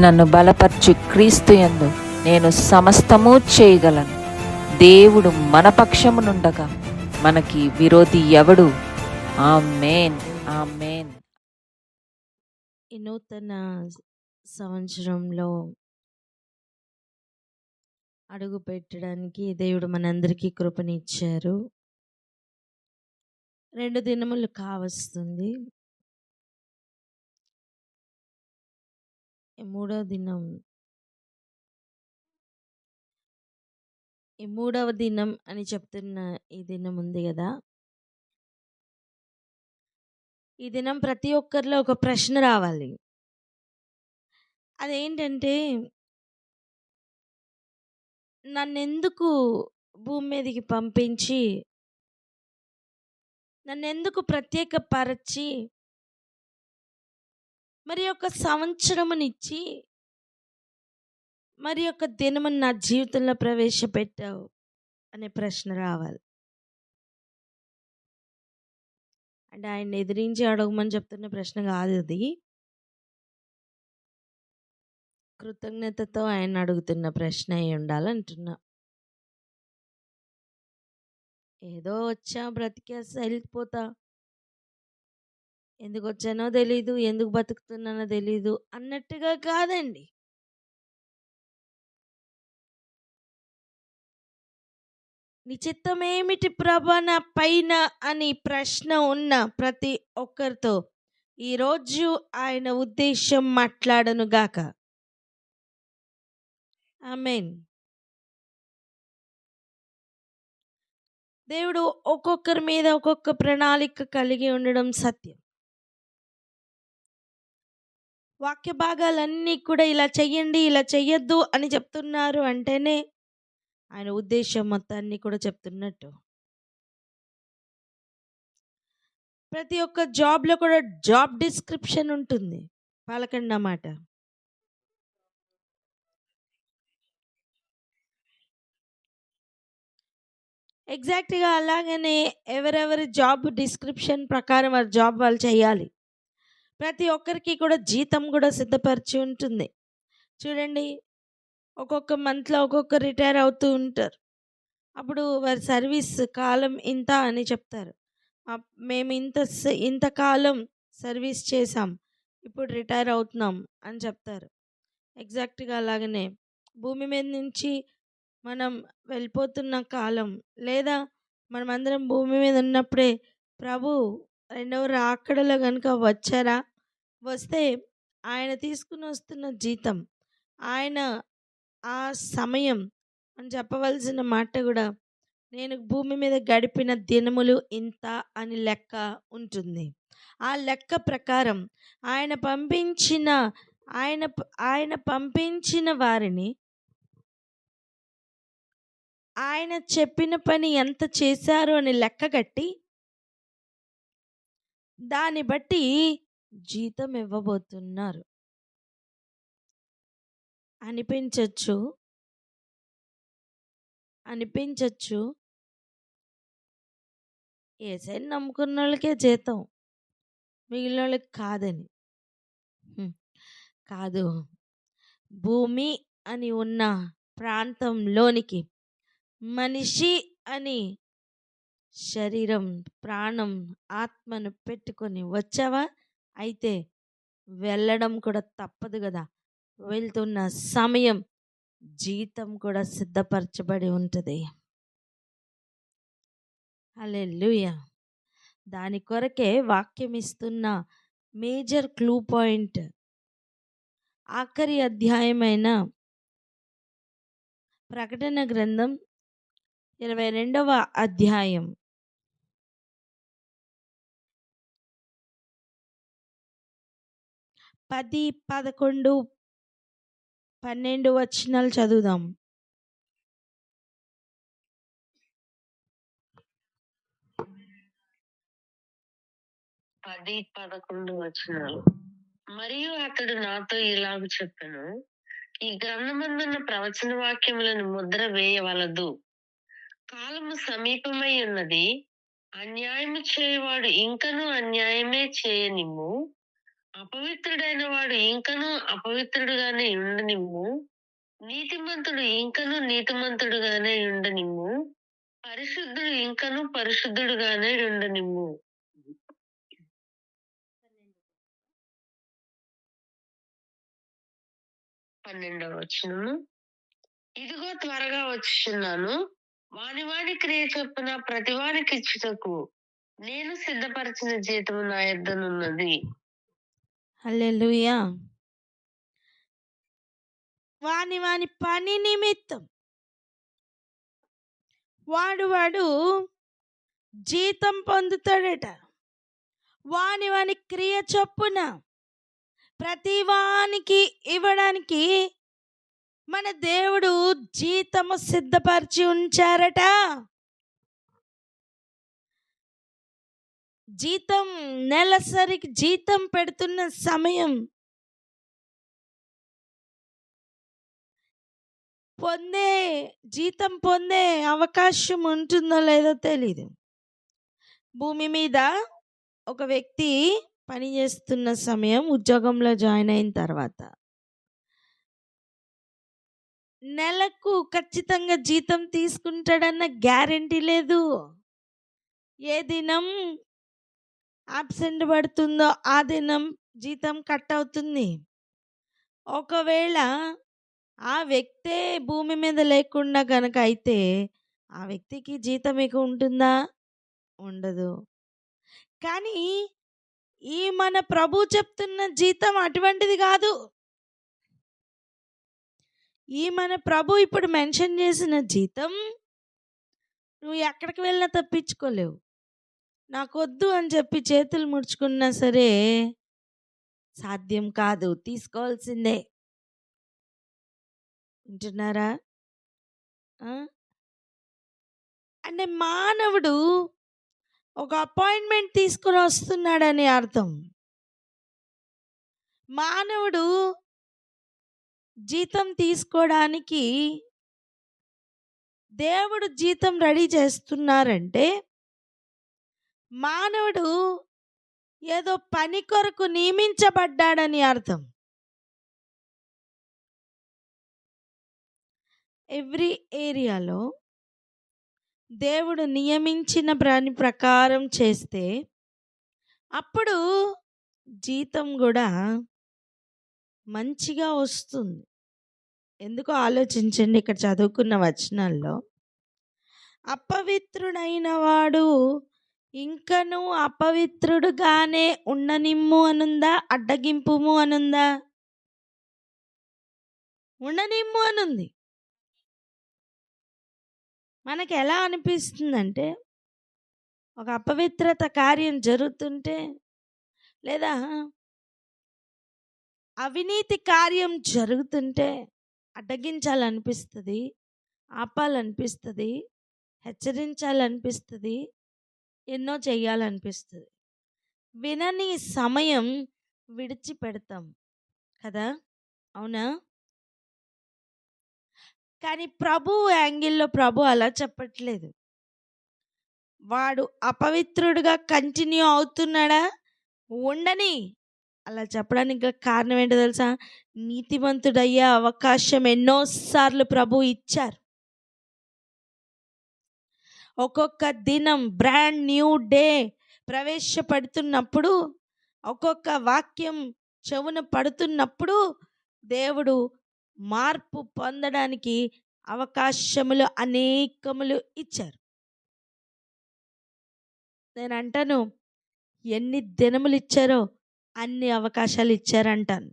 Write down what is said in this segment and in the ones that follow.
నన్ను బలపర్చు క్రీస్తు యందు నేను సమస్తము చేయగలను. దేవుడు మన పక్షమునుండగా మనకి విరోధి ఎవడు? ఆమేన్, ఆమేన్. ఈ నూతన సంవత్సరంలో అడుగు పెట్టడానికి దేవుడు మనందరికీ కృపనిచ్చారు. 2 దినములు కావస్తుంది. ఈ మూడవ దినం అని చెప్తున్న ఈ దినం ఉంది కదా, ఈ దినం ప్రతి ఒక్కరిలో ఒక ప్రశ్న రావాలి. అదేంటంటే, నన్నెందుకు భూమి మీదకి పంపించి, నన్నెందుకు ప్రత్యేకపరచి, మరి ఒక సంవత్సరమునిచ్చి, మరి ఒక దినమును నా జీవితంలో ప్రవేశపెట్టావు అనే ప్రశ్న రావాలి. అంటే ఆయన ఎదిరించి అడగమని చెప్తున్న ప్రశ్న కాదు అది. కృతజ్ఞతతో ఆయన అడుగుతున్న ప్రశ్న అయి ఉండాలంటున్నా. ఏదో వచ్చా బ్రతికేస్తా వెళ్ళిపోతా, ఎందుకు వచ్చానో తెలీదు, ఎందుకు బతుకుతున్నానో తెలీదు అన్నట్టుగా కాదండి. నీ చిత్తమేమిటి ప్రభా నా పైన అని ప్రశ్న ఉన్న ప్రతి ఒక్కరితో ఈరోజు ఆయన ఉద్దేశం మాట్లాడను గాక. ఆమేన్. దేవుడు ఒక్కొక్కరి మీద ఒక్కొక్క ప్రణాళిక కలిగి ఉండడం సత్యం. వాక్య భాగాలన్నీ కూడా ఇలా చెయ్యండి, ఇలా చెయ్యొద్దు అని చెప్తున్నారు అంటేనే ఆయన ఉద్దేశం మొత్తాన్ని కూడా చెప్తున్నట్టు. ప్రతి ఒక్క జాబ్లో కూడా జాబ్ డిస్క్రిప్షన్ ఉంటుంది. పలకండి మాట. ఎగ్జాక్ట్గా అలాగనే ఎవరెవరి జాబ్ డిస్క్రిప్షన్ ప్రకారం వారి జాబ్ వాళ్ళు చేయాలి. ప్రతి ఒక్కరికి కూడా జీతం కూడా సిద్ధపరిచి ఉంటుంది. చూడండి, ఒక్కొక్క మంత్లో ఒక్కొక్క రిటైర్ అవుతూ ఉంటారు. అప్పుడు వారి సర్వీస్ కాలం ఇంత అని చెప్తారు. మేము ఇంతకాలం సర్వీస్ చేసాం, ఇప్పుడు రిటైర్ అవుతున్నాం అని చెప్తారు. ఎగ్జాక్ట్గా అలాగనే భూమి మీద నుంచి మనం వెళ్ళిపోతున్న కాలం, లేదా మనమందరం భూమి మీద ఉన్నప్పుడే ప్రభు రెండవ రాకడలో కనుక వచ్చారా, వస్తే ఆయన తీసుకుని వస్తున్న జీతం, ఆయన ఆ సమయం అని చెప్పవలసిన మాట కూడా, నేను భూమి మీద గడిపిన దినములు ఇంత అని లెక్క ఉంటుంది. ఆ లెక్క ప్రకారం ఆయన పంపించిన వారిని, ఆయన చెప్పిన పని ఎంత చేశారు అని లెక్క కట్టి దాన్ని బట్టి జీతం ఇవ్వబోతున్నారు. అనిపించచ్చు ఏసైని నమ్ముకున్న వాళ్ళకే జీతం, మిగిలిన వాళ్ళకి కాదని. కాదు, భూమి అని ఉన్న ప్రాంతంలోనికి మనిషి అని శరీరం, ప్రాణం, ఆత్మను పెట్టుకొని వచ్చావా, అయితే వెళ్ళడం కూడా తప్పదు కదా. వెళ్తున్న సమయం జీతం కూడా సిద్ధపరచబడి ఉంటుంది. హల్లెలూయా. దాని కొరకే వాక్యం ఇస్తున్న మేజర్ క్లూ పాయింట్ ఆఖరి అధ్యాయమైన ప్రకటన గ్రంథం 22వ అధ్యాయం 10, 11, 12 వచనాలు చదువుదాం. 10, 11 వచనాలు. మరియు అతడు నాతో ఇలాగ చెప్పెను, ఈ గ్రంథమందున్న ప్రవచన వాక్యములను ముద్ర వేయవలదు, కాలము సమీపమై ఉన్నది, అన్యాయము చేయవాడు ఇంకనూ అన్యాయమే చేయనిమ్ము, అపవిత్రుడైన వాడు ఇంకనూ అపవిత్రుడుగానే ఉండనిమ్ము. నీతిమంతుడు ఇంకనూ నీతిమంతుడుగానే ఉండనిమ్ము. పరిశుద్ధుడు ఇంకనూ పరిశుద్ధుడుగానే ఉండనిమ్ము. 12వ వచనము. ఇదిగో త్వరగా వచ్చుచున్నాను. వాని వాని క్రియ చొప్పున ప్రతివానికి ఇచ్చుటకు నేను సిద్ధపరిచిన జీతము నా యొద్దనున్నది. హల్లెలూయా. వాని వాని పని నిమిత్తం వాడు జీతం పొందుతాడట. వాని వాని క్రియ చొప్పున ప్రతి వానికి ఇవ్వడానికి మన దేవుడు జీతము సిద్ధపరిచి ఉంచారట. జీతం నెలసరికి జీతం పెడుతున్న సమయం జీతం పొందే అవకాశం ఉంటుందో లేదో తెలీదు. భూమి మీద ఒక వ్యక్తి పని చేస్తున్న సమయం, ఉద్యోగంలో జాయిన్ అయిన తర్వాత నెలకు ఖచ్చితంగా జీతం తీసుకుంటాడన్న గ్యారెంటీ లేదు. ఏ దినం ఆబ్సెంట్ పడుతుందో ఆ దినం జీతం కట్ అవుతుంది. ఒకవేళ ఆ వ్యక్తే భూమి మీద లేకుండా కనుక అయితే ఆ వ్యక్తికి జీతం ఇక ఉంటుందా? ఉండదు. కానీ ఈ మన ప్రభు చెప్తున్న జీతం అటువంటిది కాదు. ఈ మన ప్రభు ఇప్పుడు మెన్షన్ చేసిన జీతం నువ్వు ఎక్కడికి వెళ్ళినా తప్పించుకోలేవు. నాకొద్దు అని చెప్పి చేతులు ముడుచుకున్నా సరే సాధ్యం కాదు, తీసుకోవాల్సిందే. వింటున్నారా? అంటే మానవుడు ఒక అపాయింట్మెంట్ తీసుకుని వస్తున్నాడని అర్థం. మానవుడు జీతం తీసుకోవడానికి దేవుడు జీతం రెడీ చేస్తున్నారంటే మానవుడు ఏదో పని కొరకు నియమించబడ్డాడని అర్థం. ఎవ్రీ ఏరియాలో దేవుడు నియమించిన పని ప్రకారం చేస్తే అప్పుడు జీతం కూడా మంచిగా వస్తుంది. ఎందుకో ఆలోచించండి. ఇక్కడ చదువుకున్న వచనాల్లో అపవిత్రుడైన వాడు ఇంకను అపవిత్రుడుగానే ఉండనిమ్ము అనుందా? అడ్డగింపుము అనుందా? ఉండనిమ్ము అనుంది. మనకి ఎలా అనిపిస్తుందంటే ఒక అపవిత్రత కార్యం జరుగుతుంటే లేదా అవినీతి కార్యం జరుగుతుంటే అడ్డగించాలనిపిస్తుంది, ఆపాలనిపిస్తుంది, హెచ్చరించాలనిపిస్తుంది, ఎన్నో చెయ్యాలనిపిస్తుంది. వినని సమయం విడిచిపెడతాం కదా, అవునా? కానీ ప్రభు యాంగిల్లో ప్రభు అలా చెప్పట్లేదు. వాడు అపవిత్రుడుగా కంటిన్యూ అవుతున్నాడా? ఉండని. అలా చెప్పడానికి కారణం ఏంటో తెలుసా? నీతిమంతుడయ్యే అవకాశం ఎన్నోసార్లు ప్రభు ఇచ్చారు. ఒక్కొక్క దినం బ్రాండ్ న్యూ డే ప్రవేశపెడుతున్నప్పుడు, ఒక్కొక్క వాక్యం చెవున పడుతున్నప్పుడు దేవుడు మార్పు పొందడానికి అవకాశములు అనేకములు ఇచ్చారు. నేను అంటాను, ఎన్ని దినములు ఇచ్చారో అన్ని అవకాశాలు ఇచ్చారంటాను.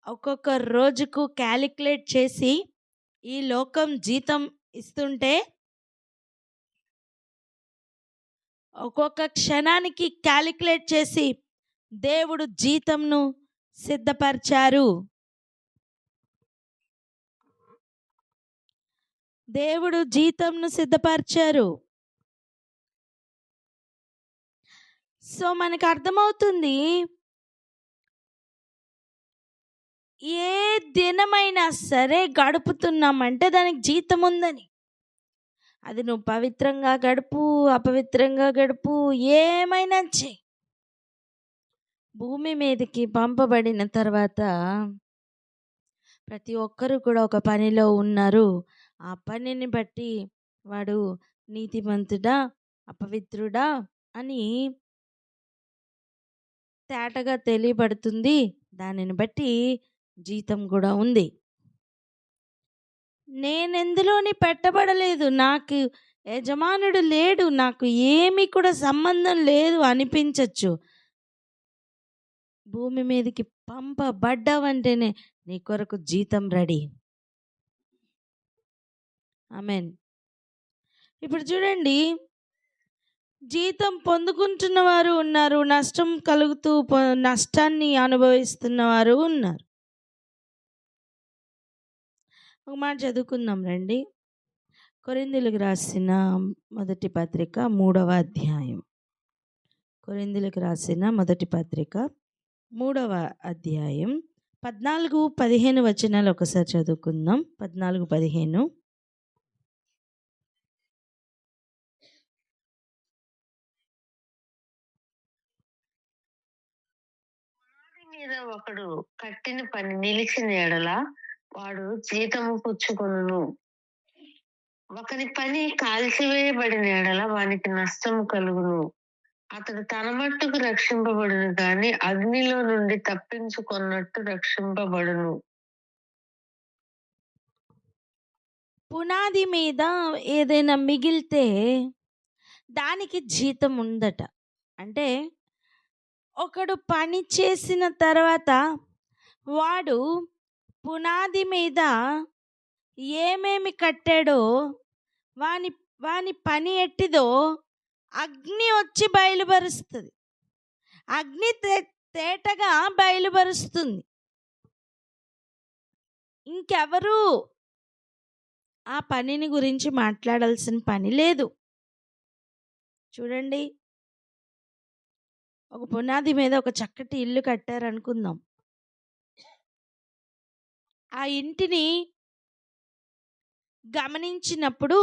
ఒక్కొక్క రోజుకు క్యాలిక్యులేట్ చేసి ఈ లోకం జీతం ఇస్తుంటే ఒక్కొక్క క్షణానికి క్యాలిక్యులేట్ చేసి దేవుడు జీతంను సిద్ధపరిచారు. దేవుడు జీతంను సిద్ధపరిచారు. సో మనకు అర్థమవుతుంది, ఏ దినమైనా సరే గడుపుతున్నామంటే దానికి జీతం ఉందని. అది నువ్వు పవిత్రంగా గడుపు, అపవిత్రంగా గడుపు, ఏమైనా చెయ్యి. భూమి మీదకి పంపబడిన తర్వాత ప్రతి ఒక్కరు కూడా ఒక పనిలో ఉన్నారు. ఆ పనిని బట్టి వాడు నీతిమంతుడా, అపవిత్రుడా అని తేటగా తెలియబడుతుంది. దానిని బట్టి జీతం కూడా ఉంది. నేనెందులోని పెట్టబడలేదు, నాకు యజమానుడు లేడు, నాకు ఏమీ కూడా సంబంధం లేదు అనిపించచ్చు. భూమి మీదకి పంపబడ్డావంటేనే నీ కొరకు జీతం రెడీ. ఆమెన్. ఇప్పుడు చూడండి, జీతం పొందుకుంటున్న వారు ఉన్నారు, నష్టం కలుగుతూ నష్టాన్ని అనుభవిస్తున్న వారు ఉన్నారు. ఒక మాట చదువుకుందాం రండి. కొరింథీయులకు రాసిన మొదటి పత్రిక 3వ అధ్యాయం. కొరింథీయులకు రాసిన మొదటి పత్రిక 3వ అధ్యాయం 14-15 వచనాలు ఒకసారి చదువుకుందాం. 14-15. మీద ఒకడు కట్టిన పని నిలిచిన ఎడల వాడు జీతము పుచ్చుకొనును. ఒకని పని కాల్చివేయబడిన ఎడల వానికి నష్టము కలుగును. అతడు తన మట్టుకు రక్షింపబడును గాని అగ్నిలో నుండి తప్పించుకున్నట్టు రక్షింపబడును. పునాది మీద ఏదైనా మిగిలితే దానికి జీతం ఉందట. అంటే ఒకడు పని చేసిన తర్వాత వాడు పునాది మీద ఏమేమి కట్టాడో వాని పని ఎట్టిదో అగ్ని వచ్చి బయలుపరుస్తుంది. అగ్ని తేటగా బయలుపరుస్తుంది. ఇంకెవరు ఆ పనిని గురించి మాట్లాడాల్సిన పని లేదు. చూడండి, ఒక పునాది మీద ఒక చక్కటి ఇల్లు కట్టారనుకుందాం. ఆ ఇంటిని గమనించినప్పుడు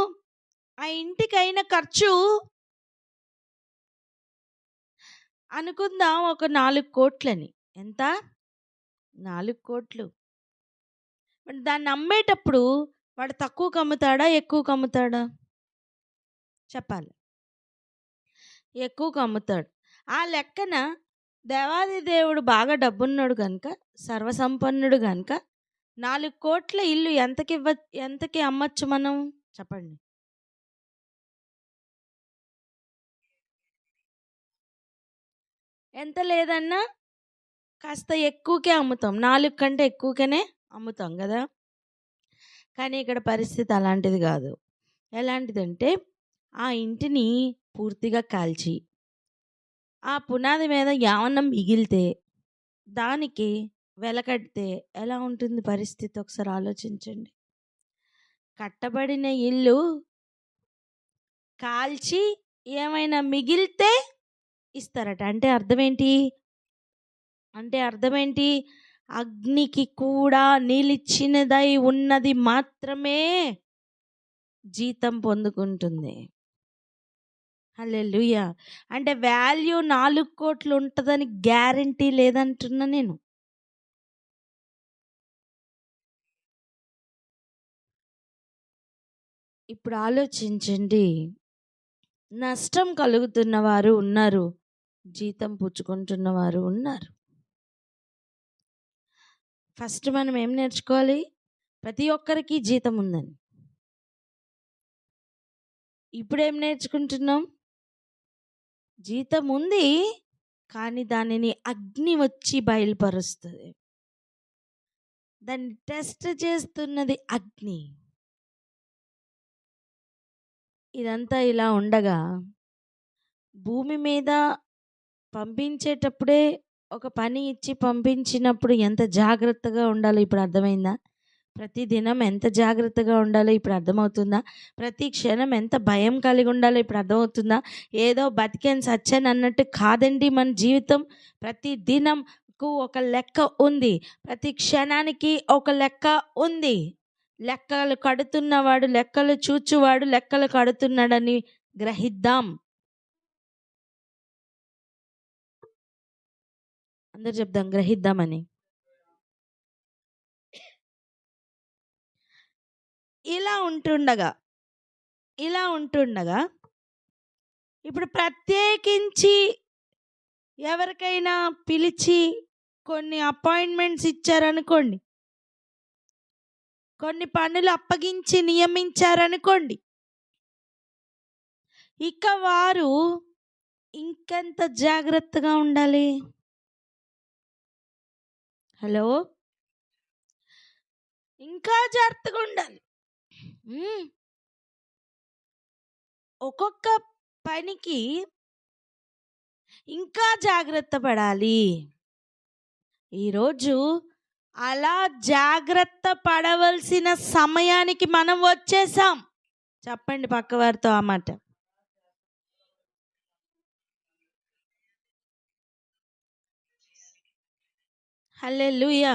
ఆ ఇంటికైన ఖర్చు అనుకుందాం ఒక 4 కోట్లని. ఎంత? 4 కోట్లు. దాన్ని అమ్మేటప్పుడు వాడు తక్కువకు అమ్ముతాడా, ఎక్కువకు అమ్ముతాడా? చెప్పాలి. ఎక్కువకు అమ్ముతాడు. ఆ లెక్కన దేవాది దేవుడు బాగా డబ్బున్నాడు కనుక, సర్వసంపన్నుడు కనుక 4 కోట్ల ఇల్లు ఎంతకి అమ్మచ్చు మనం? చెప్పండి. ఎంత లేదన్నా కాస్త ఎక్కువకే అమ్ముతాం. 4 కంటే ఎక్కువగానే అమ్ముతాం కదా. కానీ ఇక్కడ పరిస్థితి అలాంటిది కాదు. ఎలాంటిదంటే ఆ ఇంటిని పూర్తిగా కాల్చి ఆ పునాది మీద ఏమన్నా మిగిలితే దానికి వెలకడితే ఎలా ఉంటుంది పరిస్థితి? ఒకసారి ఆలోచించండి. కట్టబడిన ఇల్లు కాల్చి ఏమైనా మిగిలితే ఇస్తారట. అంటే అర్థం ఏంటి? అగ్నికి కూడా నిలిచినదై ఉన్నది మాత్రమే జీతం పొందుకుంటుంది. హల్లెలూయా. అంటే వాల్యూ 4 కోట్లు ఉంటుందని గ్యారంటీ లేదంటున్నా నేను. ఇప్పుడు ఆలోచించండి. నష్టం కలుగుతున్న వారు ఉన్నారు, జీతం పుచ్చుకుంటున్న వారు ఉన్నారు. ఫస్ట్ మనం ఏం నేర్చుకోవాలి? ప్రతి ఒక్కరికి జీతం ఉందని. ఇప్పుడేం నేర్చుకుంటున్నాం? జీతం ఉంది, కానీ దానిని అగ్ని వచ్చి బయలుపరుస్తుంది. దాన్ని టెస్ట్ చేస్తున్నది అగ్ని. ఇదంతా ఇలా ఉండగా భూమి మీద పంపించేటప్పుడే ఒక పని ఇచ్చి పంపించినప్పుడు ఎంత జాగ్రత్తగా ఉండాలో ఇప్పుడు అర్థమైందా? ప్రతి దినం ఎంత జాగ్రత్తగా ఉండాలో ఇప్పుడు అర్థమవుతుందా? ప్రతి క్షణం ఎంత భయం కలిగి ఉండాలో ఇప్పుడు అర్థమవుతుందా? ఏదో బతికేను సచ్చాను అన్నట్టు కాదండి మన జీవితం. ప్రతి దినంకు ఒక లెక్క ఉంది, ప్రతి క్షణానికి ఒక లెక్క ఉంది. లెక్కలు కడుతున్నవాడు, లెక్కలు చూచువాడు లెక్కలు కడుతున్నాడని గ్రహిద్దాం. అందరు చెప్దాం, గ్రహిద్దామని. ఇలా ఉంటుండగా ఇప్పుడు ప్రత్యేకించి ఎవరికైనా పిలిచి కొన్ని అపాయింట్మెంట్స్ ఇచ్చారనుకోండి, కొన్ని పనులు అప్పగించి నియమించారనుకోండి, ఇక వారు ఇంకెంత జాగ్రత్తగా ఉండాలి? హలో, ఇంకా జాగ్రత్తగా ఉండాలి. ఒక్కొక్క పనికి ఇంకా జాగ్రత్త పడాలి. ఈరోజు అలా జాగ్రత్త పడవలసిన సమయానికి మనం వచ్చేసాం. చెప్పండి పక్కవారితో ఆ మాట. హల్లెలూయా.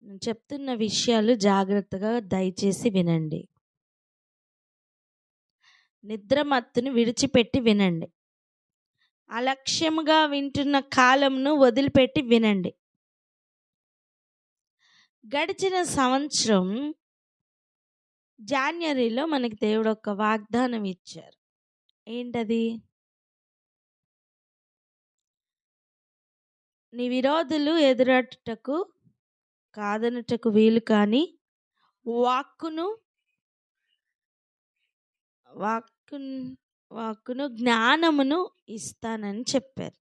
నేను చెప్తున్న విషయాలు జాగ్రత్తగా దయచేసి వినండి. నిద్రమత్తుని విడిచిపెట్టి వినండి. అలక్ష్యముగా వింటున్న కాలంను వదిలిపెట్టి వినండి. గడిచిన సంవత్సరం జాన్వరిలో మనకి దేవుడు ఒక వాగ్దానం ఇచ్చారు. ఏంటది? నీ విరోధులు ఎదురట్టుటకు కాదనుటకు వీలు కాని వాక్కును జ్ఞానమును ఇస్తానని చెప్పారు.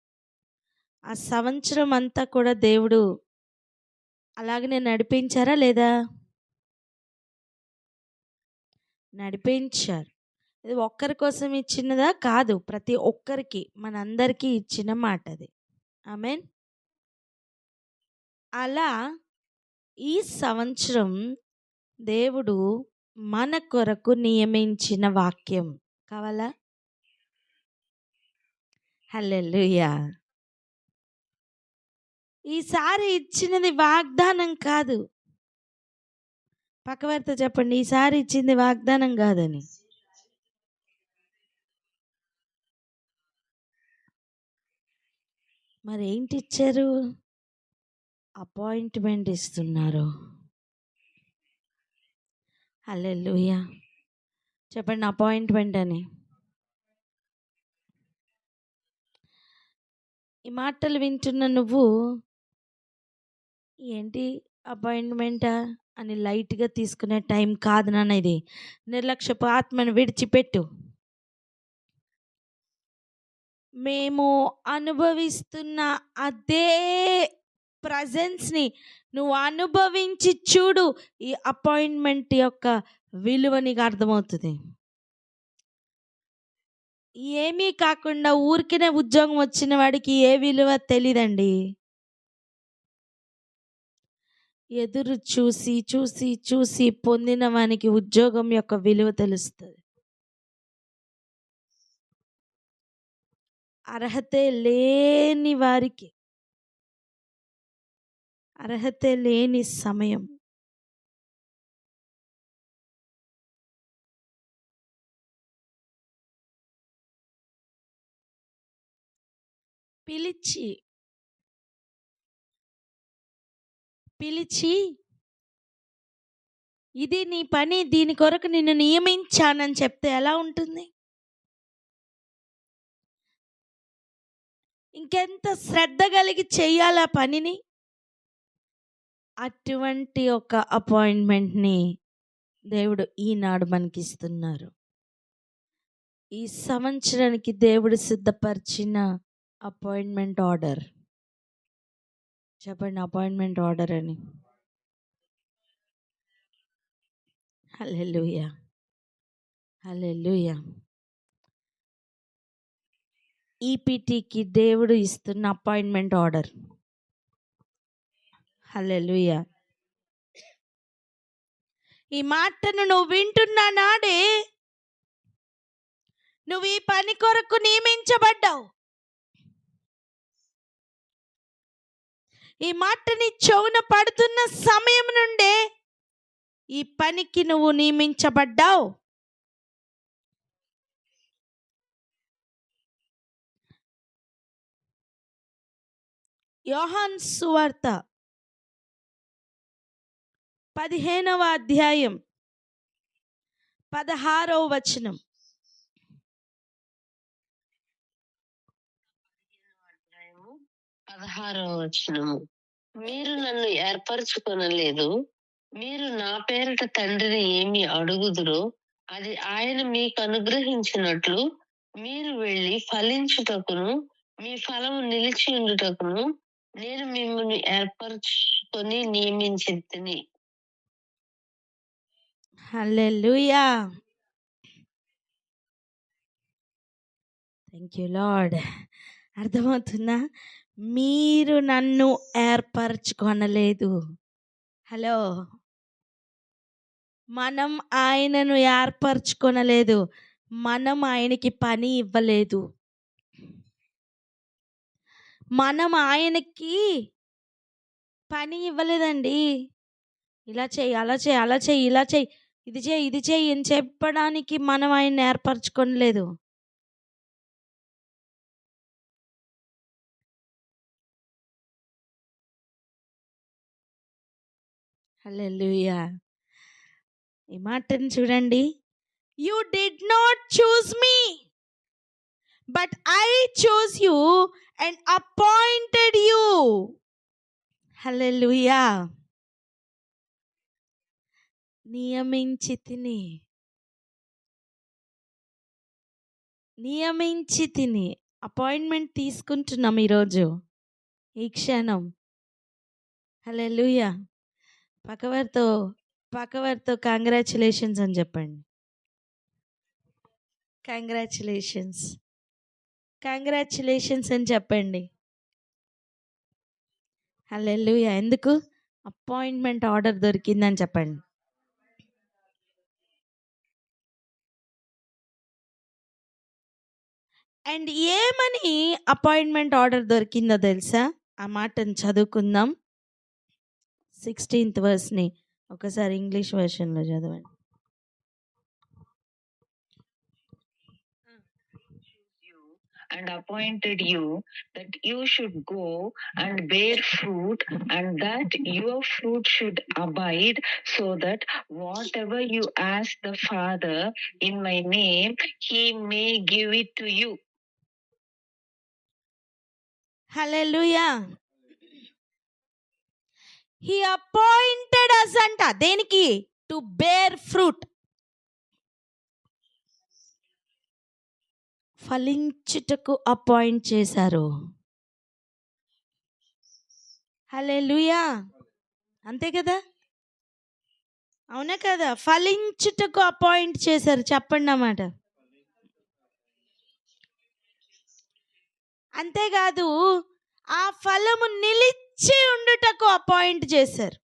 ఆ సంవత్సరం అంతా కూడా దేవుడు అలాగనే నడిపించారా లేదా? నడిపించారు. ఇది ఒక్కరి కోసం ఇచ్చినదా? కాదు, ప్రతి ఒక్కరికి, మనందరికీ ఇచ్చిన మాట అది. ఆమేన్. అలా ఈ సంవత్సరం దేవుడు మన కొరకు నియమించిన వాక్యం కావాలా? హల్లెలూయా. ఈసారి ఇచ్చినది వాగ్దానం కాదు. పక్కవారితో చెప్పండి, ఈసారి ఇచ్చింది వాగ్దానం కాదని. మరి ఏంటి ఇచ్చారు? అపాయింట్మెంట్ ఇస్తున్నారు. హల్లెలూయా. చెప్పండి, అపాయింట్మెంట్ అని. ఈ మాటలు వింటున్న నువ్వు ఏంటి అపాయింట్మెంటా అని లైట్గా తీసుకునే టైం కాదు నాన్న ఇది. నిర్లక్ష్యపు ఆత్మను విడిచిపెట్టు. మేము అనుభవిస్తున్న అదే ప్రజెన్స్ని నువ్వు అనుభవించి చూడు. ఈ అపాయింట్మెంట్ యొక్క విలువ నీకు అర్థమవుతుంది. ఏమీ కాకుండా ఊరికినే ఉద్యోగం వచ్చిన వాడికి ఏ విలువ తెలీదండి. ఎదురు చూసి చూసి చూసి పొందిన వానికి ఉద్యోగం యొక్క విలువ తెలుస్తుంది. అర్హతే లేని వారికి, అర్హతే లేని సమయం, పిలిచి ఇది నీ పని, దీని కొరకు నిన్ను నియమించానని చెప్తే ఎలా ఉంటుంది? ఇంకెంత శ్రద్ధ కలిగి చెయ్యాలి ఆ పనిని. అటువంటి ఒక అపాయింట్మెంట్ని దేవుడు ఈనాడు మనకి ఇస్తున్నారు. ఈ సంవత్సరానికి దేవుడు సిద్ధపరిచిన అపాయింట్మెంట్ ఆర్డర్. చెప్పండి, అపాయింట్మెంట్ ఆర్డర్ అని. హల్లెలూయా, హల్లెలూయా. ఈపీటీకి దేవుడు ఇస్తున్న అపాయింట్మెంట్ ఆర్డర్. హల్లెలూయా. ఈ మాటను నువ్వు వింటున్న నాడే నువ్వు ఈ పని కొరకు నియమించబడ్డావు. ఈ మాట నీ చెవున పడుతున్న సమయం నుండే ఈ పనికి నువ్వు నియమించబడ్డావు. యోహాను సువార్త 15వ అధ్యాయం 16వ వచనం. అధ్యాయము 16వ వచనము. మీరు నన్ను ఏర్పరచుకొనలేదు, మీరు నా పేరిట తండ్రిని ఏమి అడుగుదురో అది ఆయన మీకు అనుగ్రహించినట్లు మీరు వెళ్ళి ఫలించుటకును మీ ఫలము నిలిచి ఉండుటకును నేను మిమ్మల్ని ఏర్పరచుకొని నియమించితిని. హల్లెలూయా. Thank you Lord. అర్థమవుతుందా? మీరు నన్ను ఏర్పరచుకొనలేదు. హలో, మనం ఆయనను ఏర్పరచుకొనలేదు. మనం ఆయనకి పని ఇవ్వలేదు. మనం ఆయనకి పని ఇవ్వలేదండి. ఇలా చెయ్యి, అలా చెయ్యి, అలా చెయ్యి, ఇలా చెయ్యి, ఇది చెయ్యి, ఇది చెయ్యి అని చెప్పడానికి మనం ఆయన్ని ఏర్పరచుకొనలేదు. హల్లెలూయా. ఈ మాటను చూడండి. You did not choose me but I choose you and appointed you. Hallelujah. నియమించి తిని అపాయింట్మెంట్ తీసుకుంటున్నాం ఈరోజు, ఈ క్షణం. హల్లెలూయా. పక్కవారితో కంగ్రాచులేషన్స్ అని చెప్పండి. కంగ్రాచులేషన్స్ అని చెప్పండి. హల్లెలూయా. ఎందుకు? అపాయింట్మెంట్ ఆర్డర్ దొరికిందని చెప్పండి. అండ్ ఏమని అపాయింట్మెంట్ ఆర్డర్ దొరికిందో తెలుసా? ఆ మాటను చదువుకుందాం. 16th వర్స్ని ఒకసారి ఇంగ్లీష్ వెర్షన్లో చదవండి. And appointed you that you should go and bear fruit, and that your fruit should abide, so that whatever you ask the Father in my name, he may give it to you. Hallelujah. He appointed us అంట. దేనికి? To bear fruit. ఫలించుటకు appoint చేశారు. Hallelujah. అంతే కదా? అవునా కదా? ఫలించుటకు appoint చేశారు. చెప్పండి అన్నమాట. అంతేకాదు, ఆ ఫలము నిలిచి ఉండుటకు అపాయింట్ చేశారు.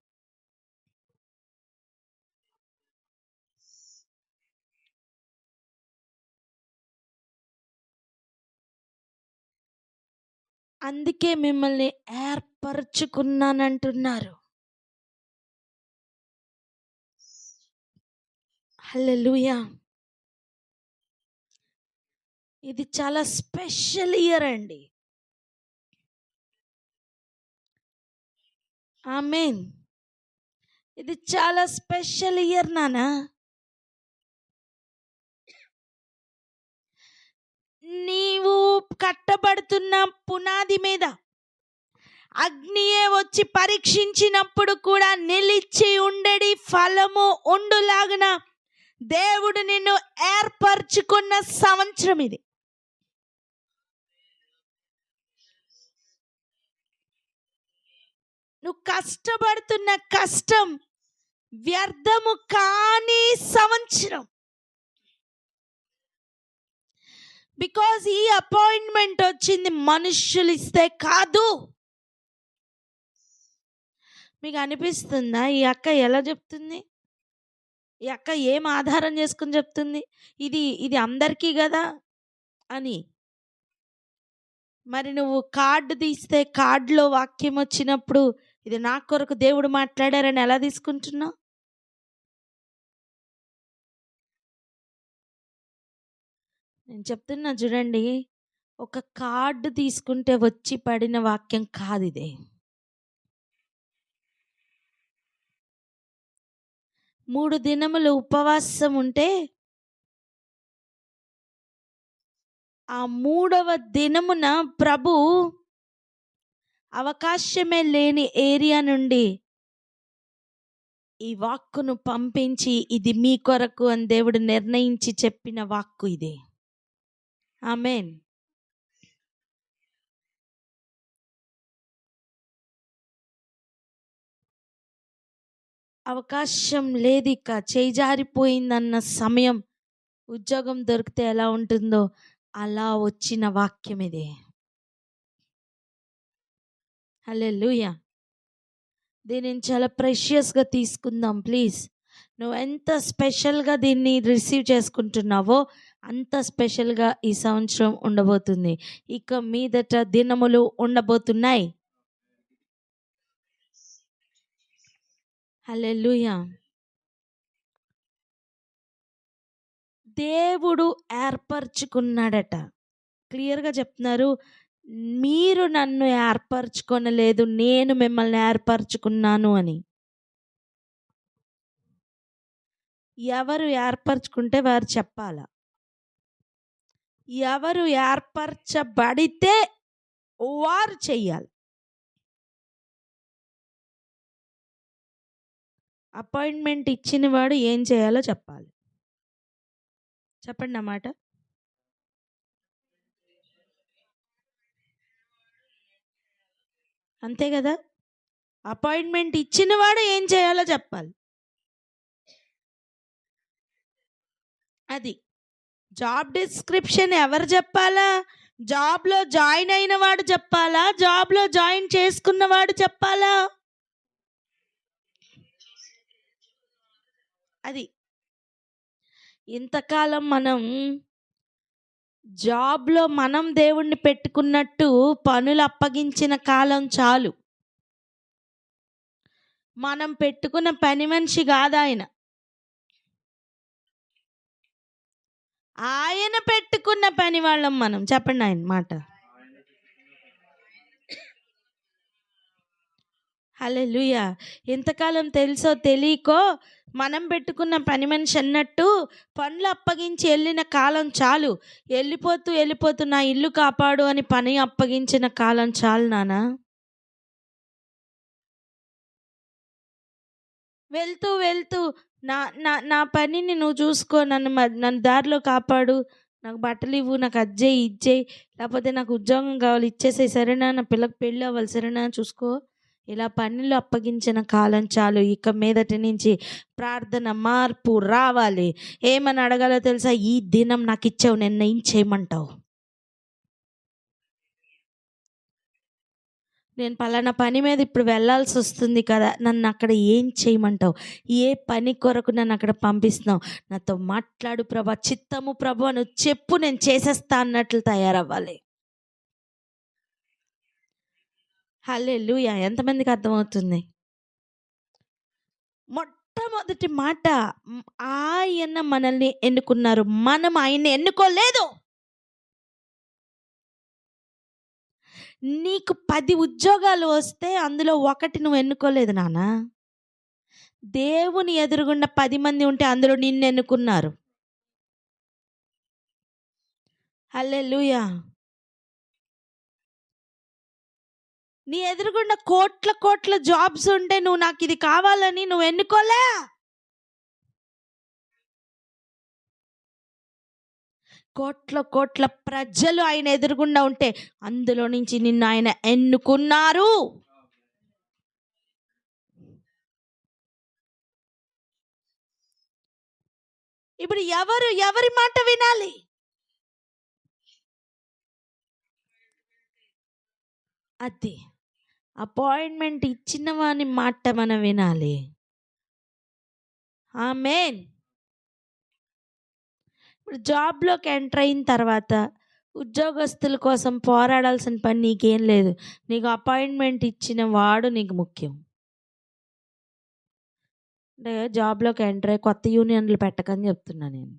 అందుకే మిమ్మల్ని ఏర్పరచుకున్నానంటున్నారు. హల్లెలూయా. ఇది చాలా స్పెషల్ ఇయర్ అండి. ఆమేన్. ఇది చాలా స్పెషల్ ఇయర్ నానా. నీవు కట్టబడుతున్న పునాది మీద అగ్నియే వచ్చి పరీక్షించినప్పుడు కూడా నిలిచి ఉండడి ఫలము ఉండులాగున దేవుడు నిన్ను ఏర్పరచుకున్న సంవత్సరం ఇది. నువ్వు కష్టపడుతున్న కష్టం వ్యర్థము కాని సంవత్సరం. బికాజ్ ఈ అపాయింట్మెంట్ వచ్చింది మనుష్యులు ఇస్తే కాదు. మీకు అనిపిస్తుందా ఈ అక్క ఎలా చెప్తుంది? ఈ అక్క ఏం ఆధారం చేసుకుని చెప్తుంది? ఇది అందరికీ కదా అని. మరి నువ్వు కార్డు తీస్తే కార్డులో వాక్యం వచ్చినప్పుడు ఇది నా కొరకు దేవుడు మాట్లాడారని ఎలా తీసుకుంటున్నావు? నేను చెప్తున్నా చూడండి, ఒక కార్డు తీసుకుంటే వచ్చి పడిన వాక్యం కాదు ఇది. 3 దినములు ఉపవాసం ఉంటే ఆ 3వ దినమున ప్రభు అవకాశమే లేని ఏరియా నుండి ఈ వాక్కును పంపించి ఇది మీ కొరకు అని దేవుడు నిర్ణయించి చెప్పిన వాక్కు ఇది. ఆమేన్. అవకాశం లేదు, ఇక చేజారిపోయిందన్న సమయం, ఉద్యోగం దొరికితే ఎలా ఉంటుందో అలా వచ్చిన వాక్యం ఇది. హల్లెలూయా. దీనిని చాలా ప్రెషియస్గా తీసుకుందాం ప్లీజ్. నువ్వు ఎంత స్పెషల్గా దీన్ని రిసీవ్ చేసుకుంటున్నావో అంత స్పెషల్గా ఈ సంవత్సరం ఉండబోతుంది. ఇక మీదట దినములు ఉండబోతున్నాయి. హల్లెలూయా. దేవుడు ఏర్పరచుకున్నాడట. క్లియర్గా చెప్తున్నారు, మీరు నన్ను ఏర్పరచుకొనలేదు, నేను మిమ్మల్ని ఏర్పరచుకున్నాను అని. ఎవరు ఏర్పరచుకుంటే వారు చెప్పాల. ఎవరు ఏర్పరచబడితే వారు చెయ్యాలి. అపాయింట్మెంట్ ఇచ్చిన వాడు ఏం చేయాలో చెప్పాలి. చెప్పండి అన్నమాట. అంతే కదా, అపాయింట్మెంట్ ఇచ్చిన వాడు ఏం చేయాలో చెప్పాలి. అది జాబ్ డిస్క్రిప్షన్ ఎవరు చెప్పాలా? జాబ్లో జాయిన్ అయిన వాడు చెప్పాలా? జాబ్లో జాయిన్ చేసుకున్నవాడు చెప్పాలా? అది ఇంతకాలం మనం జాబ్లో మనం దేవుణ్ణి పెట్టుకున్నట్టు పనులు అప్పగించిన కాలం చాలు. మనం పెట్టుకున్న పని మనిషి కాదు ఆయన, ఆయన పెట్టుకున్న పని వాళ్ళం మనం. చెప్పండి ఆయన మాట. హల్లెలూయా. ఎంతకాలం తెలుసో తెలియకో మనం పెట్టుకున్న పని మనిషి అన్నట్టు పనులు అప్పగించి వెళ్ళిన కాలం చాలు. వెళ్ళిపోతూ నా ఇల్లు కాపాడు అని పని అప్పగించిన కాలం చాలు నానా. వెళ్తూ నా నా నా పనిని నువ్వు చూసుకో, నన్ను దారిలో కాపాడు, నాకు బట్టలు ఇవ్వు, నాకు అజ్జేయి ఇచ్చేయి, లేకపోతే నాకు ఉద్యోగం కావాలి ఇచ్చేసేయి, సరేనా, నా పిల్లకి పెళ్ళి అవ్వాలి, సరేనా, చూసుకో. ఇలా పనులు అప్పగించిన కాలం చాలు. ఇక మీదటి నుంచి ప్రార్థన మార్పు రావాలి. ఏమని అడగాలో తెలుసా? ఈ దినం నాకు ఇచ్చావు, నిన్న ఏం చేయమంటావు? నేను పలానా పని మీద ఇప్పుడు వెళ్ళాల్సి వస్తుంది కదా, నన్ను అక్కడ ఏం చేయమంటావు? ఏ పని కొరకు నన్ను అక్కడ పంపిస్తున్నావు? నాతో మాట్లాడు ప్రభా, చిత్తము ప్రభు నువ్వు చెప్పు, నేను చేసేస్తా అన్నట్లు తయారవ్వాలి. హల్లెలూయా. ఎంతమందికి అర్థమవుతుంది? మొట్టమొదటి మాట, ఆయన మనల్ని ఎన్నుకున్నారు, మనం ఆయన్ని ఎన్నుకోలేదు. నీకు 10 ఉద్యోగాలు వస్తే అందులో ఒకటి నువ్వు ఎన్నుకోలేదు నాన్న. దేవుని ఎదురుగుండా 10 మంది ఉంటే అందులో నిన్ను ఎన్నుకున్నారు. హల్లెలూయా. నీ ఎదురుగుండా కోట్ల జాబ్స్ ఉంటే నువ్వు నాకు ఇది కావాలని నువ్వు ఎన్నుకోలే. కోట్ల ప్రజలు ఆయన ఎదురుగుండా ఉంటే అందులో నుంచి నిన్ను ఆయన ఎన్నుకున్నారు. ఇప్పుడు ఎవరి మాట వినాలి? అది అపాయింట్మెంట్ ఇచ్చిన వాని మాట మనం వినాలి. ఆమేన్. ఇప్పుడు జాబ్లోకి ఎంటర్ అయిన తర్వాత ఉద్యోగస్తుల కోసం పోరాడాల్సిన పని నీకేం లేదు. నీకు అపాయింట్మెంట్ ఇచ్చిన వాడు నీకు ముఖ్యం. అంటే జాబ్లోకి ఎంటర్ అయ్యి కొత్త యూనియన్లు పెట్టకని చెప్తున్నా నేను.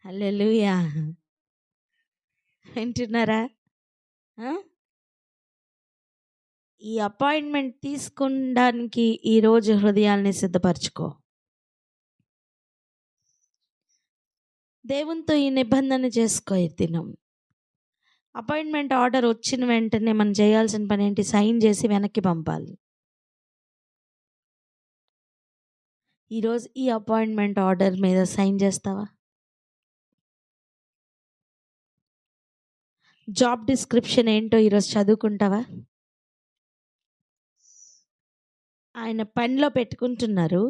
హల్లెలూయా. వింటున్నారా? ఈ అపాయింట్మెంట్ తీసుకోవడానికి ఈరోజు హృదయాల్ని సిద్ధపరచుకో. దేవునితో ఈ నిబంధన చేసుకో. ఈ దినం అపాయింట్మెంట్ ఆర్డర్ వచ్చిన వెంటనే మనం చేయాల్సిన పని ఏంటి? సైన్ చేసి వెనక్కి పంపాలి. ఈరోజు ఈ అపాయింట్మెంట్ ఆర్డర్ మీద సైన్ చేస్తావా? జాబ్ డిస్క్రిప్షన్ ఏంటో ఈరోజు చదువుకుంటావా? ఆయన పనిలో పెట్టుకుంటున్నారు,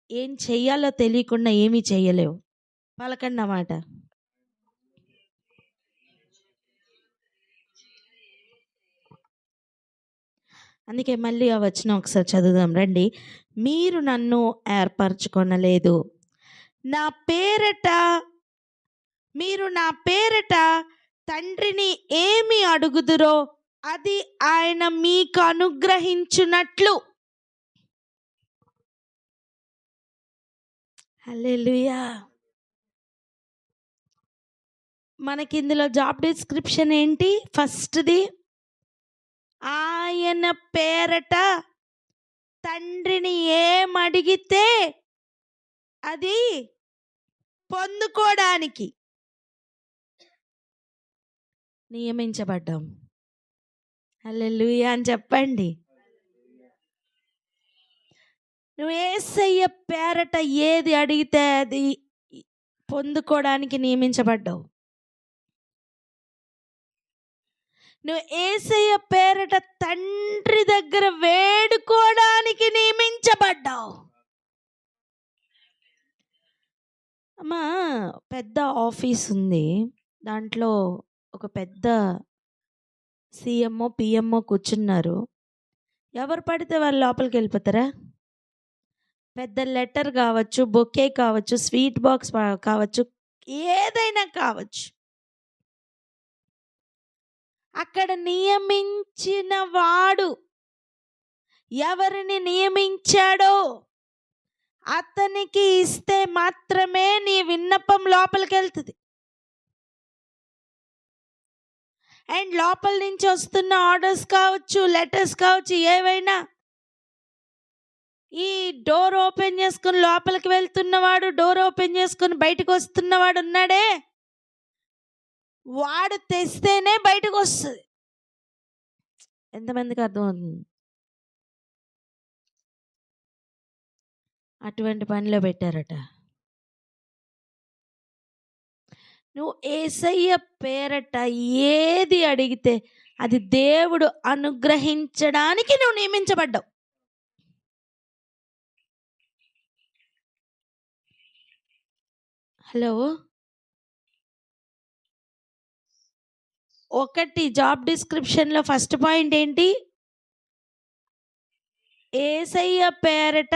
ఏం చెయ్యాలో తెలియకుండా ఏమీ చెయ్యలేవు. పలకండి అన్నమాట. అందుకే మళ్ళీ ఆ వచనం ఒకసారి చదువుదాం రండి. మీరు నన్ను ఏర్పరచుకొనలేదు, మీరు నా పేరట తండ్రిని ఏమి అడుగుదురో అది ఆయన మీకు అనుగ్రహించున్నట్లు. హల్లెలూయా. మనకి ఇందులో జాబ్ డిస్క్రిప్షన్ ఏంటి? ఫస్ట్ది, ఆయన పేరట తండ్రిని ఏమడిగితే అది పొందుకోవడానికి నియమించబడ్డాం. హల్లెలూయా అని చెప్పండి. నువ్వు యేసయ్య పేరట ఏది అడిగితే అది పొందుకోవడానికి నియమించబడ్డావు. నువ్వు యేసయ్య పేరట తండ్రి దగ్గర వేడుకోవడానికి నియమించబడ్డావు. అమ్మా, పెద్ద ఆఫీస్ ఉంది, దాంట్లో ఒక పెద్ద సీఎంఓ పిఎంఓ కూర్చున్నారు. ఎవరు పడితే వాళ్ళు లోపలికి వెళ్ళిపోతారా? పెద్ద లెటర్ కావచ్చు, బొకే కావచ్చు, స్వీట్ బాక్స్ కావచ్చు, ఏదైనా కావచ్చు, అక్కడ నియమించిన వాడు ఎవరిని నియమించాడో అతనికి ఇస్తే మాత్రమే నీ విన్నపం లోపలికి వెళ్తుంది. అండ్ లోపల నుంచి వస్తున్న ఆర్డర్స్ కావచ్చు, లెటర్స్ కావచ్చు, ఏవైనా ఈ డోర్ ఓపెన్ చేసుకుని లోపలికి వెళ్తున్నవాడు, డోర్ ఓపెన్ చేసుకుని బయటకు వస్తున్నవాడు ఉన్నాడే, వాడు తెస్తేనే బయటకు వస్తుంది. ఎంతమందికి అర్థమవుతుంది? అటువంటి పనిలో పెట్టారట. నువ్వు యేసయ్య పేరట ఏది అడిగితే అది దేవుడు అనుగ్రహించడానికి నువ్వు నియమించబడ్డావు. హలో, ఒకటి జాబ్ డిస్క్రిప్షన్లో ఫస్ట్ పాయింట్ ఏంటి? యేసయ్య పేరట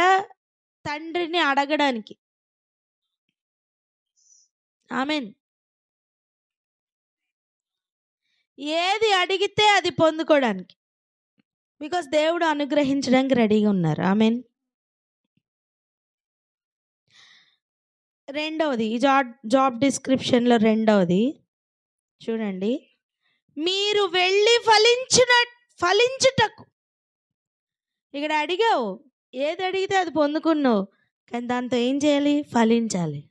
తండ్రిని అడగడానికి. ఆమెన్. ఏది అడిగితే అది పొందుకోవడానికి, బికాస్ దేవుడు అనుగ్రహించడానికి రెడీగా ఉన్నారు. ఆమెన్. రెండవది, ఈ జాబ్ డిస్క్రిప్షన్లో రెండవది చూడండి, మీరు వెళ్ళి ఫలించుటకు. ఇక్కడ అడిగావు, ఏది అడిగితే అది పొందుకున్నావు, కానీ దాంతో ఏం చేయాలి? ఫలించాలి.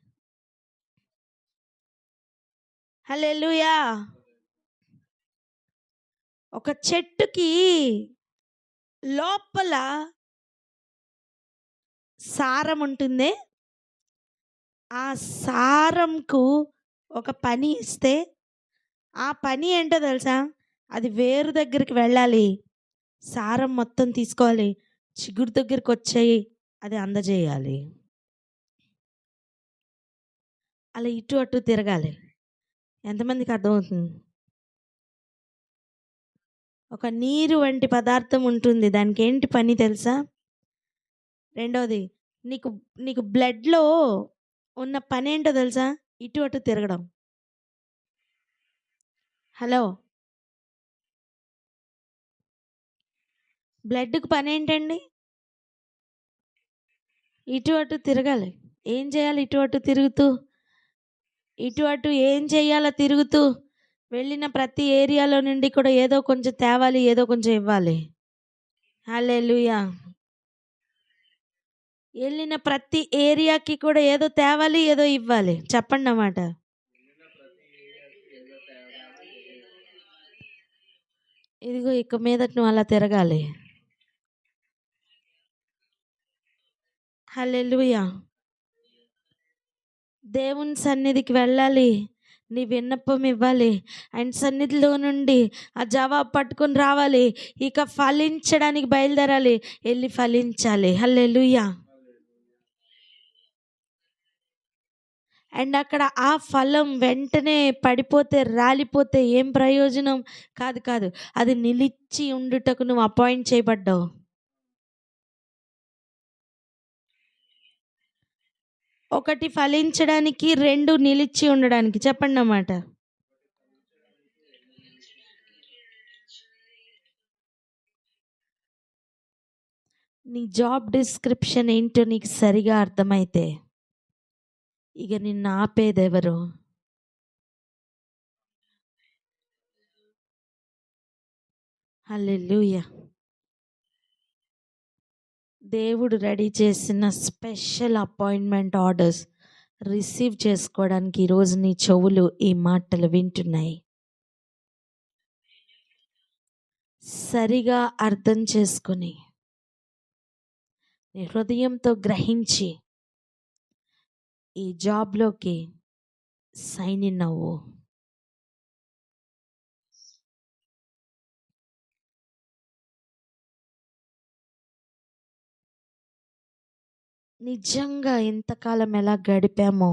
హల్లెలూయా. ఒక చెట్టుకి లోపల సారం ఉంటుంది, ఆ సారంకు ఒక పని ఇస్తే ఆ పని ఏంటో తెలుసా? అది వేరు దగ్గరికి వెళ్ళాలి, సారం మొత్తం తీసుకోవాలి, చిగురు దగ్గరికి వచ్చాయి అది అందజేయాలి. అలా ఇటు అటు తిరగాలి. ఎంతమందికి అర్థమవుతుంది? ఒక నీరు వంటి పదార్థం ఉంటుంది, దానికి ఏంటి పని తెలుసా? రెండవది, నీకు బ్లడ్లో ఉన్న పని ఏంటో తెలుసా? ఇటు అటు తిరగడం. హలో, బ్లడ్కి పని ఏంటండి? ఇటు అటు తిరగాలి. ఏం చేయాలి? ఇటు అటు తిరుగుతూ, ఇటు అటు ఏం చేయాలో తిరుగుతూ వెళ్ళిన ప్రతి ఏరియాలో నుండి కూడా ఏదో కొంచెం తేవాలి, ఏదో కొంచెం ఇవ్వాలి. హల్లెలూయా. వెళ్ళిన ప్రతి ఏరియాకి కూడా ఏదో తేవాలి, ఏదో ఇవ్వాలి. చెప్పండి అన్నమాట. ఇదిగో ఇక మీదట నువ్వు అలా తిరగాలి. హల్లెలూయా. దేవుని సన్నిధికి వెళ్ళాలి, నీ విన్నపం ఇవ్వాలి, ఆయన సన్నిధిలో నుండి ఆ జవాబు పట్టుకొని రావాలి. ఇక ఫలించడానికి బయలుదేరాలి, వెళ్ళి ఫలించాలి. హల్లెలూయా. అండ్ అక్కడ ఆ ఫలం వెంటనే పడిపోతే, రాలిపోతే ఏం ప్రయోజనం? కాదు కాదు, అది నిలిచి ఉండుటకు నువ్వు అపాయింట్ చేయబడ్డావు. ఒకటి ఫలించడానికి, రెండు నిలిచి ఉండడానికి. చెప్పండి అన్నమాట. నీ జాబ్ డిస్క్రిప్షన్ ఏంటో నీకు సరిగా అర్థమైతే ఇక నిన్ను ఆపేదెవరు? హల్లెలూయా. దేవుడు రెడీ చేసిన స్పెషల్ అపాయింట్మెంట్ ఆర్డర్స్ రిసీవ్ చేసుకోవడానికి ఈరోజు నీ చెవులు ఈ మాటలు వింటున్నాయి. సరిగా అర్థం చేసుకొని, నీ హృదయంతో గ్రహించి ఈ జాబ్లోకి సైన్ ఇన్ అవ్వు. నిజంగా ఇంతకాలం ఎలా గడిపామో,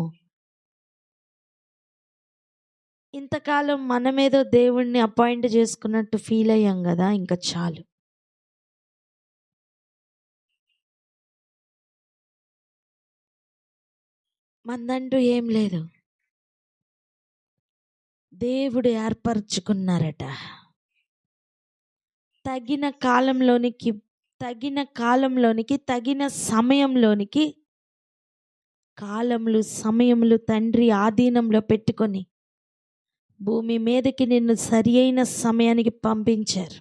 ఇంతకాలం మనమేదో దేవుణ్ణి అపాయింట్ చేసుకున్నట్టు ఫీల్ అయ్యాం కదా, ఇంకా చాలు. మందంటూ ఏం లేదు, దేవుడు ఏర్పరచుకున్నారట. తగిన కాలంలోనికి, తగిన సమయంలోనికి, కాలములు సమయములు తండ్రి ఆధీనంలో పెట్టుకొని భూమి మీదకి నిన్ను సరి అయిన సమయానికి పంపించారు.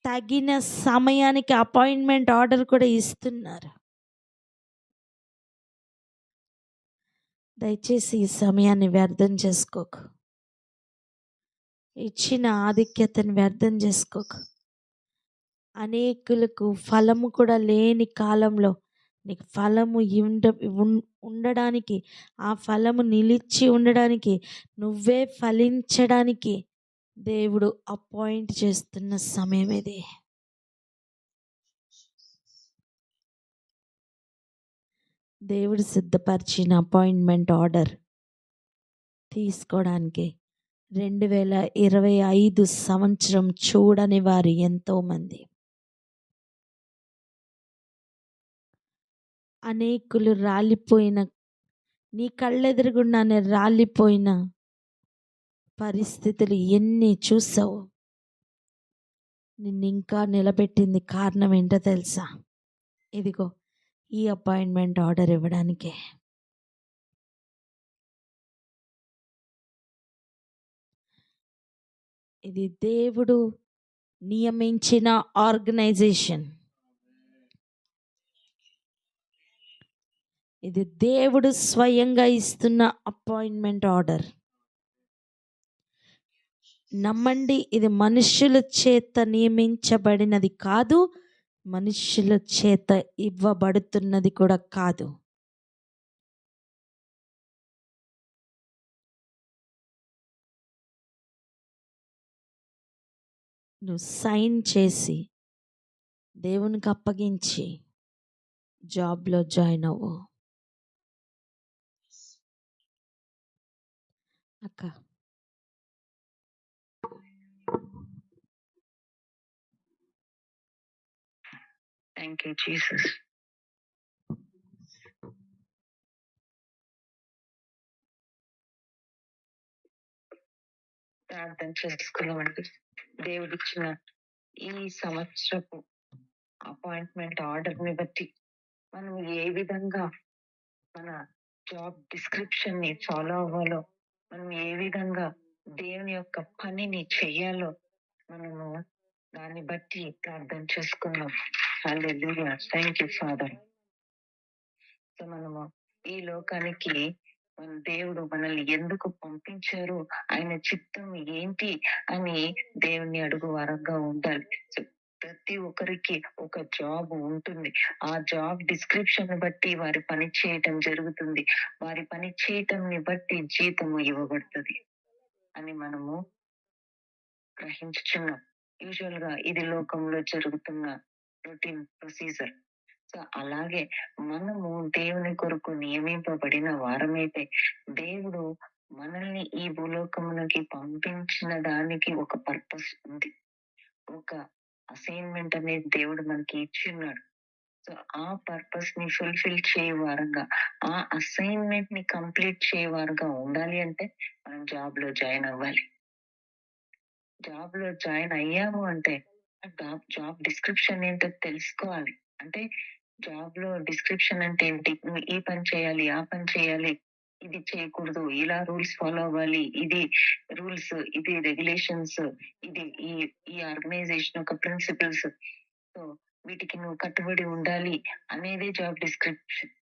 తగిన సమయానికి అపాయింట్మెంట్ ఆర్డర్ కూడా ఇస్తున్నారు. దయచేసి ఈ సమయాన్ని వ్యర్థం చేసుకోకు, ఇచ్చిన ఆధిక్యతను వ్యర్థం చేసుకోకు. అనేకులకు ఫలము కూడా లేని కాలంలో నీకు ఫలము ఉండడానికి, ఆ ఫలము నిలిచి ఉండడానికి, నువ్వే ఫలించడానికి దేవుడు అపాయింట్ చేస్తున్న సమయం ఇది. దేవుడు సిద్ధపరిచిన అపాయింట్మెంట్ ఆర్డర్ తీసుకోవడానికి 2025 సంవత్సరం చూడని వారు ఎంతోమంది, అనేకులు రాలిపోయిన, నీ కళ్ళెదురుగుండానే రాలిపోయిన పరిస్థితులు ఎన్ని చూసావు. నిన్ను ఇంకా నిలబెట్టింది కారణం ఏంటో తెలుసా? ఇదిగో ఈ అపాయింట్మెంట్ ఆర్డర్ ఇవ్వడానికే. ఇది దేవుడు నియమించిన ఆర్గనైజేషన్. ఇది దేవుడు స్వయంగా ఇస్తున్న అపాయింట్మెంట్ ఆర్డర్. నమ్మండి, ఇది మనుషుల చేత నియమించబడినది కాదు, మనుషుల చేత ఇవ్వబడుతున్నది కూడా కాదు. నువ్వు సైన్ చేసి దేవునికి అప్పగించి జాబ్లో జాయిన్ అవ్వు. అక్క, Thank you, Jesus. ప్రార్థన చేసుకున్నామండి. దేవుడిచ్చిన ఈ సంవత్సరపు అపాయింట్మెంట్ ఆర్డర్ ని బట్టి మనం ఏ విధంగా మన జాబ్ డిస్క్రిప్షన్ ని ఫాలో అవ్వాలో, మనం ఏ విధంగా దేవుని యొక్క పనిని చెయ్యాలో మనము దాన్ని బట్టి ప్రార్థన చేసుకున్నాం. Hallelujah. Thank you father. So మనము ఈ లోకానికి మన దేవుడు మనల్ని ఎందుకు పంపించారు, ఆయన చిత్తం ఏంటి అని దేవుని అడుగు వారంగా ఉండాలి. సో ప్రతి ఒక్కరికి ఒక జాబ్ ఉంటుంది. ఆ జాబ్ డిస్క్రిప్షన్ బట్టి వారి పని చేయటం జరుగుతుంది. వారి పని చేయటం బట్టి జీతము ఇవ్వబడుతుంది అని మనము గ్రహించుచున్నాం. యూజువల్ గా ఇది లోకంలో జరుగుతున్న రొటీన్ ప్రొసీజర్. సో అలాగే మనము దేవుని కొరకు నియమింపబడిన వారమైతే దేవుడు మనల్ని ఈ భూలోకమునకి పంపించిన దానికి ఒక పర్పస్ ఉంది. ఒక అసైన్మెంట్ అనేది దేవుడు మనకి ఇచ్చి ఉన్నాడు. సో ఆ పర్పస్ ని ఫుల్ఫిల్ చేయవారుగా, ఆ అసైన్మెంట్ ని కంప్లీట్ చేయవారుగా ఉండాలి అంటే మనం జాబ్ లో జాయిన్ అవ్వాలి. జాబ్ లో జాయిన్ అయ్యాము అంటే జాబ్ డిస్క్రిప్షన్ ఏంటో తెలుసుకోవాలి. అంటే జాబ్ లో డిస్క్రిప్షన్ అంటే ఏంటి, నువ్వు ఈ పని చేయాలి, ఆ పని చేయాలి, ఇది చేయకూడదు, ఇలా రూల్స్ ఫాలో అవ్వాలి, ఇది రూల్స్, ఇది రెగ్యులేషన్స్, ఇది ఈ ఈ ఆర్గనైజేషన్ యొక్క ప్రిన్సిపల్స్, సో వీటికి నువ్వు కట్టుబడి ఉండాలి అనేది జాబ్ డిస్క్రిప్షన్.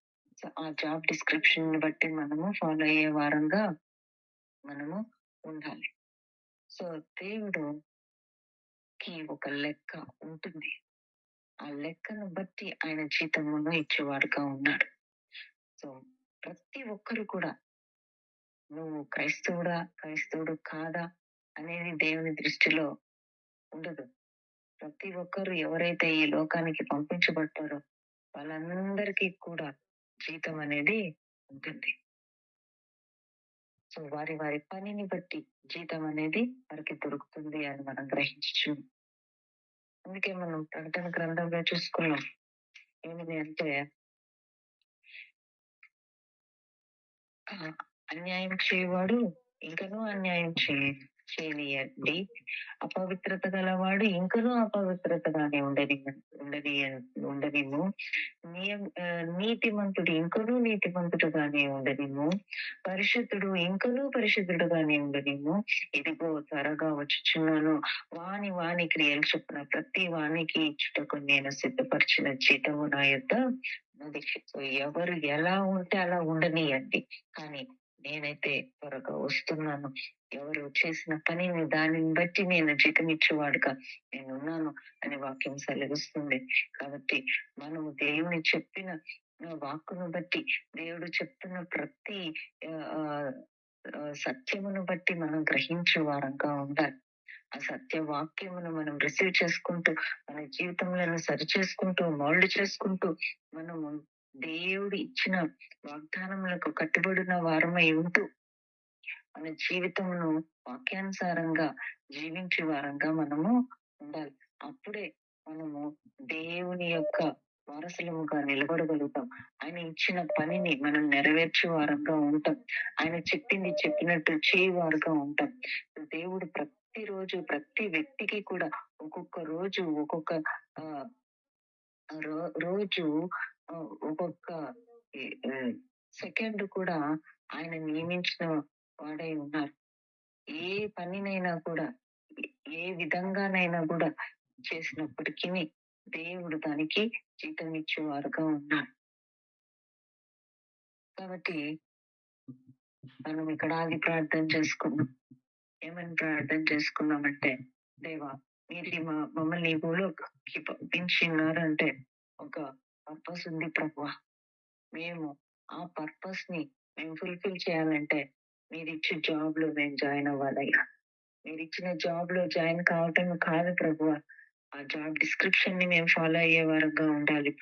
సో ఆ జాబ్ డిస్క్రిప్షన్ ని బట్టి మనము ఫాలో అయ్యే వారంగా మనము ఉండాలి. సో దేవుడుకి ఒక లెక్క ఉంటుంది. ఆ లెక్కను బట్టి ఆయన జీతమును ఇచ్చేవాడుగా ఉన్నాడు. సో ప్రతి ఒక్కరు కూడా నువ్వు క్రైస్తవుడు కాదా అనేది దేవుని దృష్టిలో ఉండదు. ప్రతి ఒక్కరు ఎవరైతే ఈ లోకానికి పంపించబడ్డారో వాళ్ళందరికీ కూడా జీతం అనేది ఉంటుంది. సో వారి వారి పనిని బట్టి జీతం అనేది వారికి దొరుకుతుంది అని మనం గ్రహించు. అందుకే మనం ప్రకటన గ్రంథంలో చూసుకున్నాం. ఏమిటి అంటే అన్యాయం చేయవాడు ఇంకనూ అన్యాయం చేయనియండి, అపవిత్రత గలవాడు ఇంకనూ అపవిత్రతగానే ఉండనిము, నీతిమంతుడు ఇంకనూ నీతిమంతుడుగానే ఉండనిము, పరిశుద్ధుడు ఇంకనూ పరిశుద్ధుడుగానే ఉండనిము. ఇదిగో త్వరగా వచ్చుచున్నాను, వాని క్రియలు చొప్పున ప్రతి వానికి ఇచ్చుటకు నేను సిద్ధపరిచిన జీతము నా యొద్ద ఉన్నది. సో ఎవరు ఎలా ఉంటే అలా ఉండనియండి, కానీ నేనైతే త్వరగా వస్తున్నాను. ఎవరు చేసిన పనిని దానిని బట్టి నేను జీతమిచ్చేవాడుగా నేనున్నాను అని వాక్యం సెలవిస్తుంది. కాబట్టి మనము దేవుని చెప్పిన వాక్కును బట్టి, దేవుడు చెప్తున్న ప్రతి సత్యమును బట్టి మనం గ్రహించే వారంగా ఉండాలి. ఆ సత్య వాక్యమును మనం రిసీవ్ చేసుకుంటూ మన జీవితంలో సరి చేసుకుంటూ మౌల్డ్ చేసుకుంటూ మనము దేవుడు ఇచ్చిన వాగ్దానములకు కట్టుబడిన వారమై ఉంటూ మన జీవితమును వాక్యానుసారంగా జీవించే వారంగా మనము ఉండాలి. అప్పుడే మనము దేవుని యొక్క వారసులముగా నిలబడగలుగుతాం. ఆయన ఇచ్చిన పనిని మనం నెరవేర్చే వారంగా ఉంటాం. ఆయన చెప్పింది చెప్పినట్టు చేయవారుగా ఉంటాం. దేవుడు ప్రతిరోజు ప్రతి వ్యక్తికి కూడా ఒక్కొక్క రోజు ఒక్కొక్క రోజు ఒక్కొక్క సెకండ్ కూడా ఆయన నియమించిన వాడై ఉన్నారు. ఏ పనినైనా కూడా ఏ విధంగానైనా కూడా చేసినప్పటికీ దేవుడు దానికి జీతం ఇచ్చేవారుగా ఉన్నారు. కాబట్టి మనం ఇక్కడ ఆగి ప్రార్థన చేసుకున్నాం. ఏమని ప్రార్థన చేసుకున్నామంటే, దేవా మీరు మమ్మల్ని భూలోకి పంపించినారంటే ఒక పర్పస్ ఉంది ప్రభువా. మేము ఆ పర్పస్ ని మేము ఫుల్ఫిల్ చేయాలంటే మీరు ఇచ్చే జాబ్ లో మేము జాయిన్ అవ్వాలయ్యా. మీరు ఇచ్చిన జాబ్ లో జాయిన్ కావటం కాదు ప్రభువా, ఆ జాబ్ డిస్క్రిప్షన్ ని మేము ఫాలో అయ్యే వారంగా ఉండాలి.